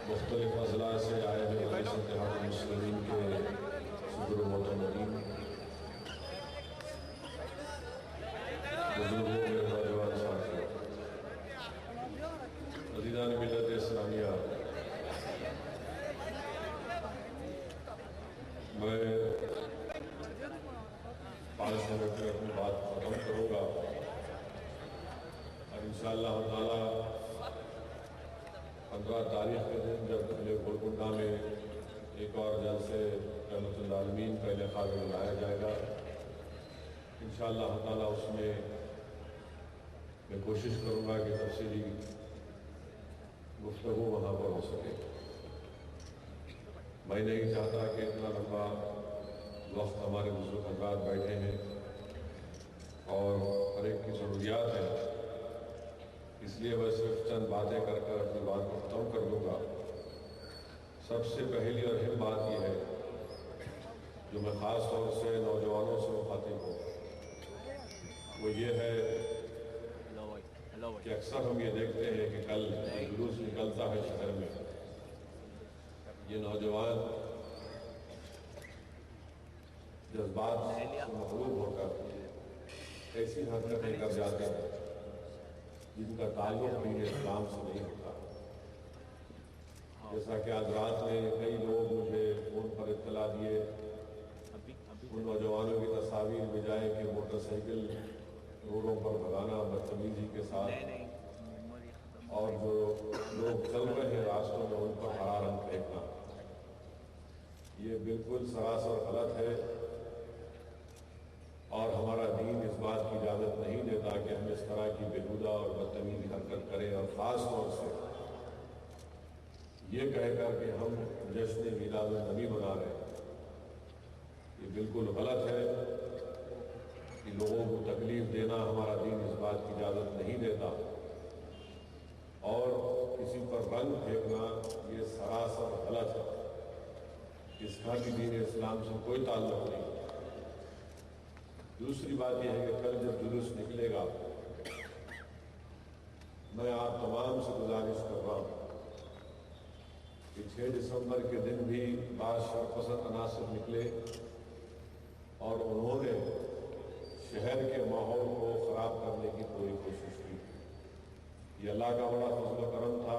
مختلف اضلاع سے آئے ہوئے مجلس اتحاد المسلمین کے صدر و معتمدین، بزرگوں کے نوجوان ساتھیوں، عزیزان ملت اسلامیہ، میں 5 منٹ میں اپنی بات ختم کروں گا اور انشاءاللہ تعالی 15 تاریخ کے دن جب گولکنڈہ میں ایک اور جلسے رحمت العالمین کا انعقاد بلایا جائے گا، انشاءاللہ تعالی اس میں کوشش کروں گا کہ تفصیلی گفتگو وہاں پر ہو سکے۔ میں نہیں چاہتا کہ اتنا لمبا وقت ہمارے بزرگ حضرات بیٹھے ہیں اور ہر ایک کی ضروریات ہیں، اس لیے میں صرف چند باتیں کر اپنی بات کو ختم کر لوں گا۔ سب سے پہلی اور اہم بات یہ ہے جو میں خاص طور سے نوجوانوں سے مخاطب ہوں، وہ یہ ہے کہ اکثر ہم یہ دیکھتے ہیں کہ کل جلوس نکلتا ہے شہر میں، یہ نوجوان جذبات سے مغلوب ہو کر ایسی حرکتیں کر جاتے ہیں جن کا تعلق دین اسلام سے نہیں ہوتا۔ جیسا کہ آج رات میں کئی لوگ مجھے فون پر اطلاع دیے، ان نوجوانوں کی تصاویر بجائے کہ موٹر سائیکل روڈوں پر بھگانا بدتمیزی کے ساتھ، اور جو لوگ چل رہے ہیں راستوں میں ان پر ہرا رنگ پھینکنا، یہ بالکل سراسر غلط ہے اور ہمارا دین اس بات کی اجازت نہیں دیتا کہ ہم اس طرح کی بےہودہ اور بدتمیزی حرکت کریں، اور خاص طور سے یہ کہہ کر کہ ہم جشن میلاد النبی منا رہے ہیں۔ یہ بالکل غلط ہے کہ لوگوں کو تکلیف دینا ہمارا دین اس بات کی اجازت نہیں دیتا، اور کسی پر رنگ پھینکنا یہ سراسر غلط ہے، اس کا بھی دین اسلام سے کوئی تعلق نہیں۔ دوسری بات یہ ہے کہ کل جب جلوس نکلے گا، میں آپ تمام سے گزارش کر رہا ہوں کہ 6 دسمبر کے دن بھی بعض شرپسند عناصر نکلے اور انہوں نے شہر کے ماحول کو خراب کرنے کی پوری کوشش کی۔ یہ اللہ کا بڑا فضل و کرم تھا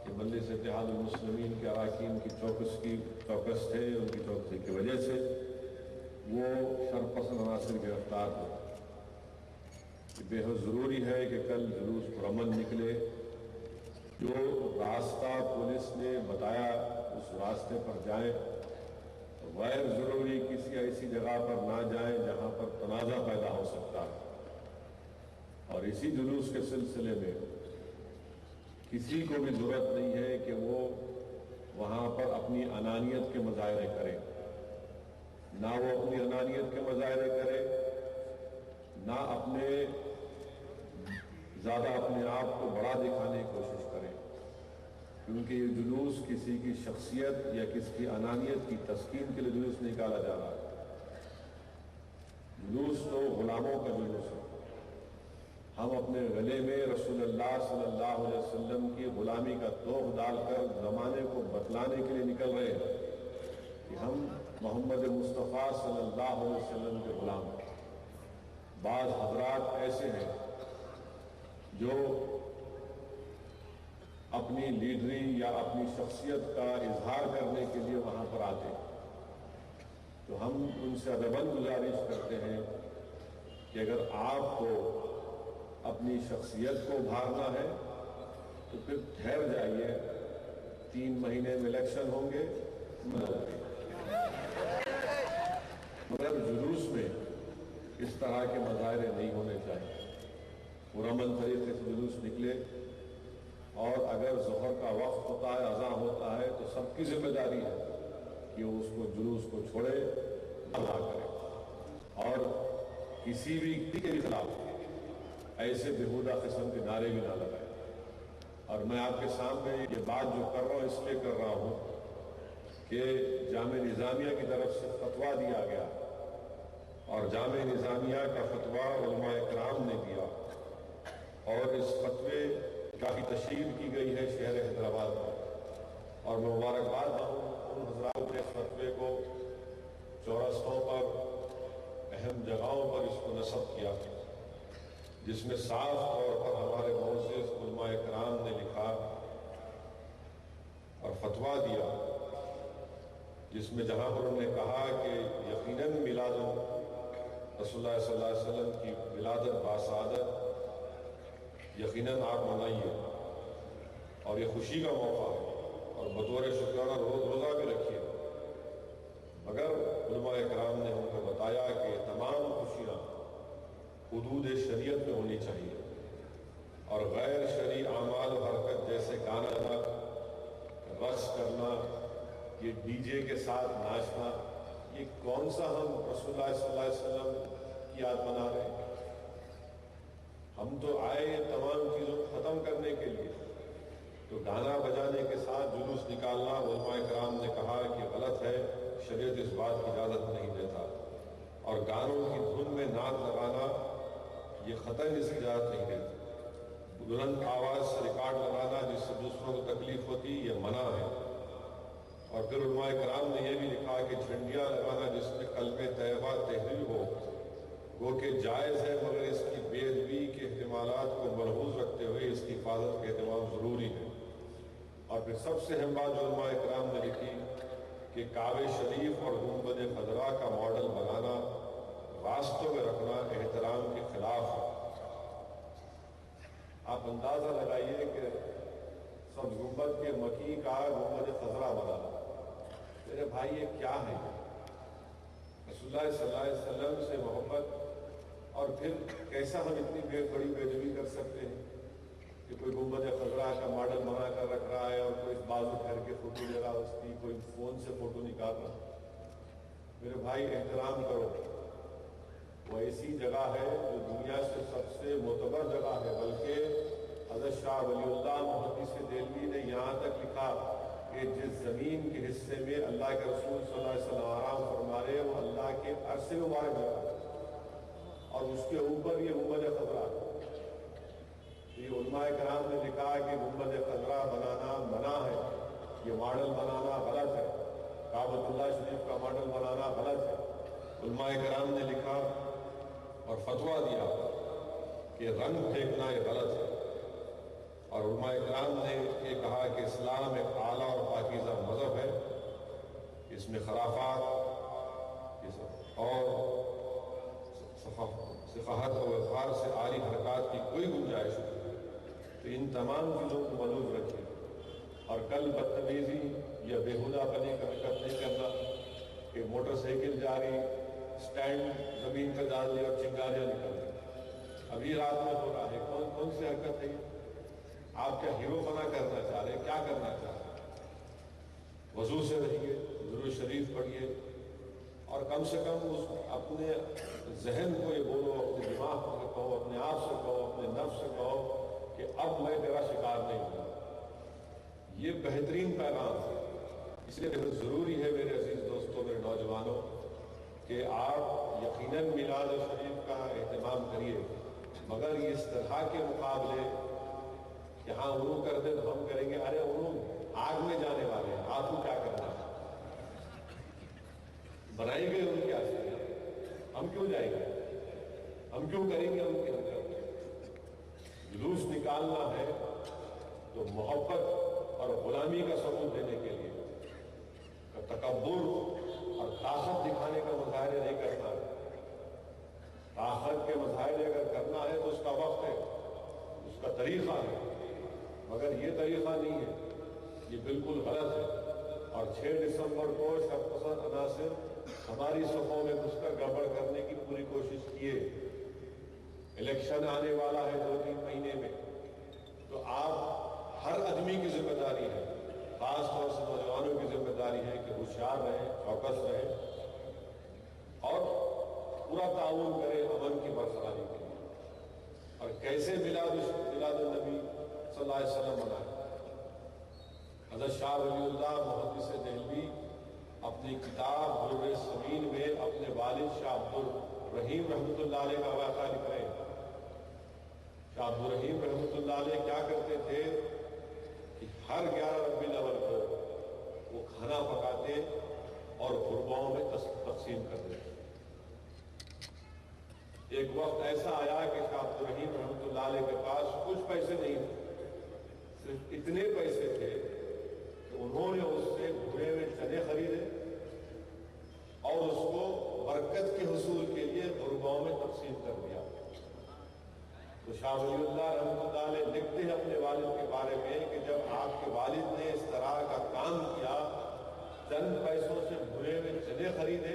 کہ مجلس اتحاد المسلمین کے اراکین کی چوکس تھے، ان کی چوکسی کی وجہ سے وہ شرپسند عناصر گرفتار ہوئے۔ یہ بے حد ضروری ہے کہ کل جلوس پرامن نکلے، جو راستہ پولیس نے بتایا اس راستے پر جائیں، غیر ضروری کسی ایسی جگہ پر نہ جائیں جہاں پر تنازع پیدا ہو سکتا ہے، اور اسی جلوس کے سلسلے میں کسی کو بھی ضرورت نہیں ہے کہ وہ وہاں پر اپنی انانیت کے مظاہرے کرے، نہ وہ اپنی انانیت کے مظاہرے کرے، نہ زیادہ اپنے آپ کو بڑا دکھانے کی کوشش کرے، کیونکہ یہ جلوس کسی کی شخصیت یا کسی کی انانیت کی تسکین کے لیے جلوس نکالا جا رہا ہے۔ جلوس تو غلاموں کا جلوس ہے۔ ہم اپنے گلے میں رسول اللہ صلی اللہ علیہ وسلم کی غلامی کا توق ڈال کر زمانے کو بتلانے کے لیے نکل رہے ہیں کہ ہم محمد مصطفیٰ صلی اللہ علیہ وسلم کے غلام ہیں۔ بعض حضرات ایسے ہیں جو اپنی لیڈری یا اپنی شخصیت کا اظہار کرنے کے لیے وہاں پر آتے ہیں، تو ہم ان سے ادباً گزارش کرتے ہیں کہ اگر آپ کو اپنی شخصیت کو ابھارنا ہے تو پھر ٹھہر جائیے، 3 مہینے میں الیکشن ہوں گے، مگر جلوس میں اس طرح کے مظاہرے نہیں ہونے چاہیے۔ پرامن طریقے سے جلوس نکلے، اور اگر ظہر کا وقت ہوتا ہے، اذان ہوتا ہے، تو سب کی ذمہ داری ہے کہ وہ اس کو جلوس کو چھوڑے، ادا کرے، اور کسی بھی کے خلاف ایسے بےہودہ قسم کے نعرے بھی نہ لگائے۔ اور میں آپ کے سامنے یہ بات جو کر رہا ہوں اس لیے کر رہا ہوں کہ جامعہ نظامیہ کی طرف سے فتویٰ دیا گیا، اور جامعہ نظامیہ کا فتویٰ علماء کرام نے دیا، اور اس فتوے کی تشہیر کی گئی ہے شہر حیدرآباد میں۔ اور میں مبارکباد دوں ان حضرات نے اس فتوے کو چورستوں پر اہم جگہوں پر اس کو نصب کیا جس میں صاف طور پر ہمارے معزز علماء کرام نے لکھا اور فتویٰ دیا، جس میں جہاں پر انہوں نے کہا کہ یقیناً میلاد رسول اللہ صلی اللہ علیہ وسلم کی ولادت باسعادت یقیناً آپ منائیے اور یہ خوشی کا موقع ہے اور بطور شکرانہ روزہ بھی رکھیے، مگر علماء کرام نے ہم کو بتایا کہ تمام خوشیاں حدود شریعت میں ہونی چاہیے اور غیر شرعی اعمال و حرکت جیسے گانا، رقص کرنا، یہ ڈی جے کے ساتھ ناچنا، یہ کون سا ہم رسول اللہ صلی اللہ علیہ وسلم کی یاد منا رہے ہیں؟ ہم تو آئے یہ تمام چیزوں کو ختم کرنے کے لیے، تو گانا بجانے کے ساتھ جلوس نکالنا علماء کرام نے کہا کہ غلط ہے، شریعت اس بات کی اجازت نہیں دیتا، اور گانوں کی دھن میں نعت لگانا یہ قطعاً اس کی اجازت نہیں دیتی، بلند آواز سے ریکارڈ لگانا جس سے دوسروں کو تکلیف ہوتی یہ منع ہے۔ اور پھر علماء کرام نے یہ بھی لکھا کہ جھنڈیاں لگانا جس میں کلمہ طیبہ تحریر ہو وہ کہ جائز ہے، مگر اس کی بے ادبی کے احتمالات کو ملحوظ رکھتے ہوئے اس کی حفاظت کا اہتمام ضروری ہے۔ اور پھر سب سے اہم بات جو علماء کرام نے لکھی کہ کعبہ شریف اور گنبد خضرا کا ماڈل بنانا، راستوں میں رکھنا احترام کے خلاف ہے۔ آپ اندازہ لگائیے کہ سب گنبد کے مکی کا گنبد خضرا بنا، میرے بھائی یہ کیا ہے؟ رسول اللہ صلی اللہ علیہ وسلم سے محبت، اور پھر کیسا ہم اتنی بڑی بے ادبی کر سکتے ہیں کہ کوئی گنبد خضرا کا ماڈل بنا کر رکھ رہا ہے اور کوئی بازو کر کے فوٹو لے رہا، اس کی کوئی فون سے فوٹو نکال رہا۔ میرے بھائی احترام کرو، وہ ایسی جگہ ہے جو دنیا سے سب سے معتبر جگہ ہے، بلکہ حضرت شاہ ولی اللہ محدث دہلوی نے یہاں تک لکھا کہ جس زمین کے حصے میں اللہ کے رسول صلی اللہ علیہ وسلم آرام فرما رہے وہ اللہ کے عرش سے مبارک جگہ اور اس کے اوپر یہ گنبد خضرا۔ یہ علماء کرام نے لکھا کہ گنبد خضرا بنانا منع ہے، یہ ماڈل بنانا غلط ہے، کعبۃ اللہ شریف کا ماڈل بنانا غلط ہے۔ علماء کرام نے لکھا اور فتویٰ دیا کہ رنگ پھینکنا یہ غلط ہے، اور علماء کرام نے یہ کہا کہ اسلام ایک اعلیٰ اور پاکیزہ مذہب ہے، اس میں خرافات اور ثقافت و وقار سے عاری حرکات کی کوئی گنجائش نہیں، تو ان تمام چیزوں کو ملحوظ رکھیں، اور کل بدتمیزی یا بےہودہ پنے کا حرکت نہیں کرنا کہ موٹر سائیکل جا رہی، سٹینڈ زمین پہ ڈال دیا اور چنگاریاں نکل رہی، ابھی رات میں ہو رہا ہے، کون سی حرکت ہے یہ؟ آپ کیا ہیرو بنا کرنا چاہ رہے ہیں؟ کیا کرنا چاہ رہے ہیں؟ وضو سے رہیے، درود شریف پڑھیے، اور کم سے کم اس اپنے ذہن کو یہ بولو، اپنے دماغ کو کہو، اپنے آپ سے کہو، اپنے نفس سے کہو کہ اب میں تیرا شکار نہیں ہوں۔ یہ بہترین پیغام ہے، اس لیے بہت ضروری ہے میرے عزیز دوستوں، میرے نوجوانوں، کہ آپ یقیناً میلاد شریف کا اہتمام کریے، مگر اس طرح کے مقابلے کہ ہاں انہوں کر دیں تو ہم کریں گے، ارے انہوں آگ میں جانے والے ہیں، آپ کو کیا کرنا ہے؟ بنائی گئے ان کی آسانی، ہم کیوں جائیں گے؟ ہم کیوں کریں گے ان کی حرکت؟ جلوس نکالنا ہے تو محبت اور غلامی کا ثبوت دینے کے لیے، تکبر اور طاقت دکھانے کا مظاہرے نہیں کرنا ہے۔ طاقت کے مظاہرے اگر کرنا ہے تو اس کا وقت ہے، اس کا طریقہ ہے، مگر یہ طریقہ نہیں ہے، یہ بالکل غلط ہے۔ اور 6 دسمبر کو شرط پسند عناصر ہماری صفوں میں گھس کر گڑبڑ کرنے کی پوری کوشش کیے۔ الیکشن آنے والا ہے 2-3 مہینے میں، تو آپ ہر آدمی کی ذمہ داری ہے، خاص طور سے نوجوانوں کی ذمہ داری ہے کہ ہوشیار رہیں، چوکس رہیں اور پورا تعاون کریں امن کی برقراری کے لیے۔ اور کیسے میلاد النبی صلی اللہ علیہ وسلم منائے؟ حضرت شاہ ولی اللہ محدث دہلوی اپنی کتاب در سمین میں اپنے والد شاہ عبدالرحیم رحمۃ اللہ علیہ کا واقعہ لکھ رہے ہیں۔ شاہ عبدالرحیم رحمۃ اللہ علیہ کیا کرتے تھے کہ ہر 11 ربیع الاول کو کرتے اور غرباؤں میں تقسیم کر دیتے۔ ایک وقت ایسا آیا کہ شاہ عبد الرحیم رحمۃ اللہ علیہ کے پاس کچھ پیسے نہیں تھے، صرف اتنے پیسے تھے کہ انہوں نے اس سے بھنے ہوئے چنے خریدے اور اس کو برکت کے حصول کے لیے غرباؤں میں تقسیم کر دیا۔ تو شاہ ولی اللہ رحمۃ اللہ علیہ لکھتے ہیں اپنے والد کے بارے میں کہ جب آپ کے والد نے اس طرح کا کام کیا، چند پیسوں سے بھنے ہوئے چنے خریدے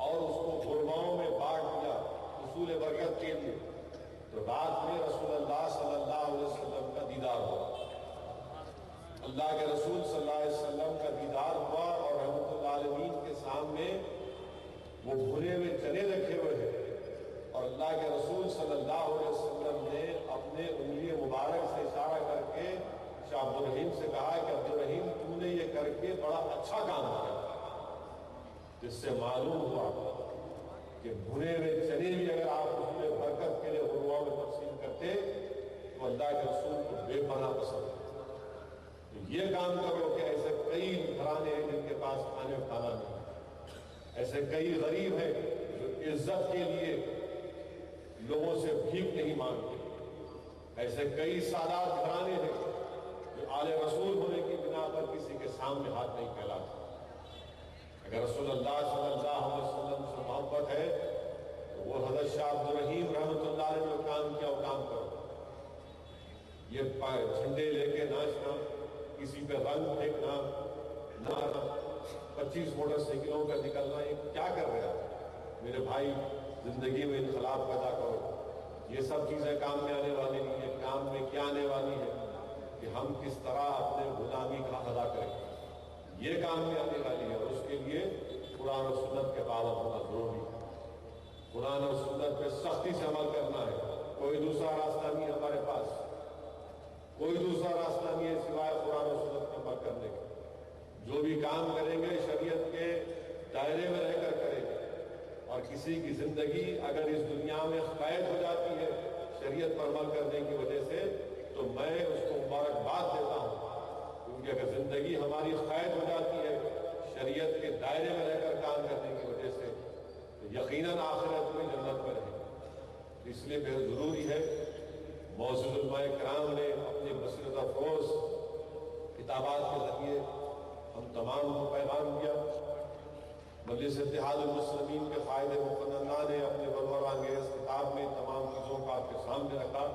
اور اس کو غرباؤں میں بانٹ دیا حصول برکت کے لیے، تو رات میں رسول اللہ صلی اللہ علیہ وسلم کا دیدار ہوا، اللہ کے رسول صلی اللہ علیہ وسلم کا دیدار ہوا اور رحمۃ اللہ علیہ کے سامنے وہ بھنے ہوئے چنے رکھے ہوئے ہیں، اور اللہ کے رسول صلی اللہ علیہ وسلم نے اپنے انگلی مبارک سے اشارہ کر کے شاہ عبد الرحیم سے کہا کہ عبد الرحیم تو نے یہ کر کے بڑا اچھا کام کیا، جس سے معلوم ہوا کہ بھنے ہوئے چنے بھی اگر آپ اس میں برکت کے لیے غرباؤں میں تقسیم کرتے تو اللہ کے رسول کو بے پناہ پسند ہے۔ تو یہ کام کرو کہ ایسے کئی گھرانے ہیں جن کے پاس کھانے کھانا نہیں، ایسے کئی غریب ہیں جو عزت کے لیے لوگوں سے بھیک نہیں مانگتے، ایسے کئی سادات گھرانے ہیں جو آل رسول ہونے کی بنا پر کسی کے سامنے ہاتھ نہیں پھیلاتے۔ اگر رسول اللہ صلی اللہ علیہ وسلم سے محبت ہے تو وہ حضرت شاہ عبد الرحیم رحمۃ اللہ علیہ نے جو کام کیا وہ کام کرو۔ یہ جھنڈے لے کے ناچنا، کسی پہ رنگ پھینکنا، نہ 25 موٹر سائیکلوں کا نکلنا، یہ کیا کر رہے ہیں؟ میرے بھائی زندگی میں انقلاب پیدا کرو، یہ سب چیزیں کام میں آنے والی نہیں ہے۔ کام میں کیا آنے والی ہے کہ ہم کس طرح اپنے غلامی کا ادا کریں، یہ کام میں آنے والی ہے، اور اس کے لیے قرآن و سنت کے پابند ہونا ضروری ہے۔ قرآن و سنت پہ سختی سے عمل کرنا ہے، کوئی دوسرا راستہ نہیں ہمارے پاس، کوئی دوسرا راستہ نہیں ہے سوائے قرآن و سنت پہ عمل کرنے کا۔ جو بھی کام کریں گے شریعت کے دائرے میں رہ کر کریں گے، اور کسی کی زندگی اگر اس دنیا میں قید ہو جاتی ہے شریعت پر عمل کرنے کی وجہ سے تو میں اس کو مبارکباد دیتا ہوں، کیونکہ اگر زندگی ہماری قید ہو جاتی ہے شریعت کے دائرے میں رہ کر کام کرنے کی وجہ سے تو یقیناً آخرت میں جنت میں رہے۔ اس لیے بہت ضروری ہے، معزز علماء کرام نے اپنی بصیرت افروز کتابات کے ذریعے ہم تمام کو پیغام دیا۔ مجلس اتحاد المسلمین کے قائد مقننہ نے اپنے بلور انگیز کتاب میں تمام چیزوں کا آپ کے سامنے رکھا۔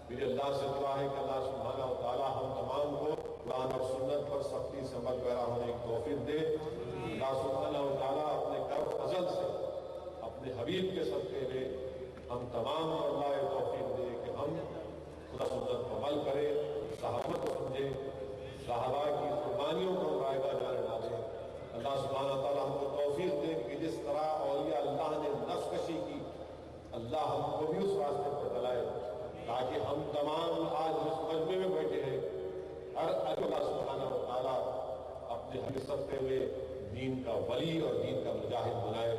میرے اللہ سے دعا ہے کہ اللہ سبحانہ و تعالیٰ ہم تمام کو قرآن اور سنت پر سختی سے عمل پیرا ہونے کی توفیق دے۔ اللہ سبحانہ و تعالیٰ اپنے کرم فضل سے اپنے حبیب کے صدقے میں ہم تمام کو اللہ توفیق دے کہ ہم خدا سنت پر عمل کریں، صحابت کو سمجھیں، صحابہ کی قربانیوں کو رائگاں جانے نہ دیں۔ اللہ سبحانہ و تعالیٰ ہم کو توفیق دے کہ جس طرح اولیاء اللہ نے نفس کشی کی، اللہ ہم کو بھی اس راستے پر چلائے تاکہ ہم تمام آج اس مجمع میں بیٹھے ہیں ہر اللہ سبحانہ و تعالیٰ اپنے حبیب صدقے میں دین کا ولی اور دین کا مجاہد بنائے۔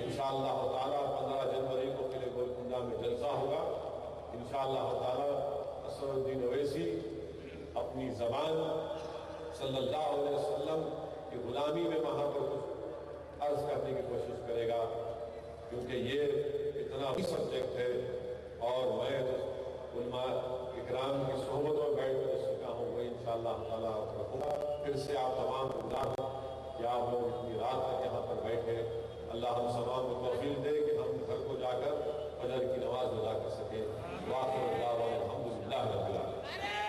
انشاءاللہ تعالیٰ 15 جنوری کو قلعہ گولکنڈہ میں جلسہ ہوگا۔ انشاءاللہ تعالیٰ اسد الدین اویسی اپنی زبان صلی اللہ علیہ وسلم کی غلامی میں وہاں پر کچھ عرض کرنے کی کوشش کرے گا، کیونکہ یہ اتنا بھی سبجیکٹ ہے اور میں علماء اکرام کی صحبتوں میں بیٹھ کر سیکھا ہوں وہ انشاءاللہ تعالیٰ رکھوں گا۔ پھر سے آپ تمام کو گزار کہ آپ لوگ اتنی رات تک یہاں پر بیٹھے، اللہ ہم تمام کو توفیق دے کہ ہم گھر کو جا کر فجر کی نماز ادا کر سکیں۔ وآخر دعوانا الحمدللہ رب العالمین۔